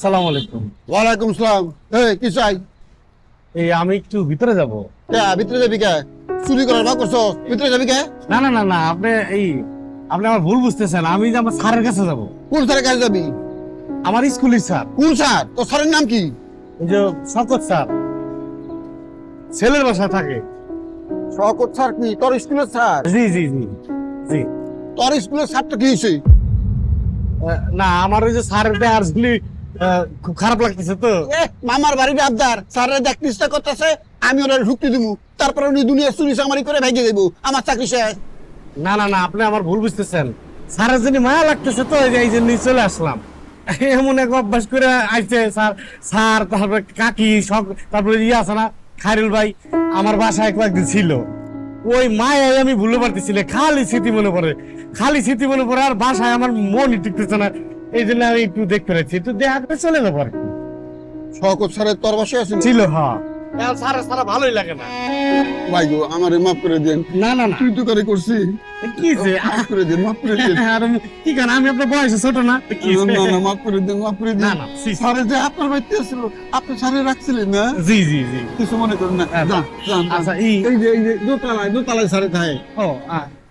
আসসালামু আলাইকুম। ওয়ালাইকুম সালাম। কি চাই? এই আমি একটু ভিতরে যাব। ভিতরে যাবি কে? চুরি করার ভাগ করছো, ভিতরে যাবি কে? না না না না, আপনি আমার ভুল বুঝতেছেন। আমি যে আমার স্যারের কাছে যাব। কোন স্যারের কাছে যাবি? আমার স্কুলের স্যার। কোন স্যার? তোর স্যারের নাম কি? ওই যে শওকত স্যার, ছেলের বাসায় থাকে। শওকত স্যার কি তোর স্কুলের স্যার? জি জি জি জি। তোর স্কুলের স্যারটা কি হয়েছে? না, আমার ওই যে স্যারের দেহার জন্য খুব খারাপ লাগতেছে তো। মামার বাড়ির আবদার স্যারের দেখতে ইচ্ছা করতেছে, আমি ওরা ঢুকতে দিব, তারপরে উনি দুনিয়া চুরি চামারি করে ভেঙে দেবো, আমার চাকরি শেষ। না না না, আপনি আমার ভুল বুঝতেছেন। স্যারের জন্য মায়া লাগতেছে তো, এই জন্যই চলে আসলাম। এমন এক অভ্যাস করে আইছে স্যার। স্যার, তারপরে কাকি, সব, তারপরে আছে না খায়রুল ভাই, আমার বাসায় কয়েকদিন ছিল। ওই মায়াই আমি ভুলতে পারতেছি না, খালি স্মৃতি মনে পড়ে, খালি স্মৃতি মনে পড়ে। আর বাসায় আমার মনই টিকতেছে না, এই জন্য আমি একটু দেখতে পাচ্ছি, একটু দেখা করে চলে যাবো আর কি। শওকত স্যারের তোর বাসায় আছে? ছিল, হ্যাঁ। স্যার সারা ভালোই লাগে না। ভাই গো, আমারে মাফ করে দেন। না না না, তুই তো করে করছি, কি যে মাফ করে দেন, মাফ করে দেন। আর কি কেন, আমি আপনার বয়সে ছোট না? কি যে? না না, মাফ করে দেন, মাফ করে না দেন। না, ছি, ছি। স্যারে যে আপনার বাড়িতে ছিল, আপনি স্যারে রাখছিলেন না? জি জি জি। কিছু মনে করেন না। যান, যান, যান। আচ্ছা, এই যে দোতলায় স্যারে থাকে। ও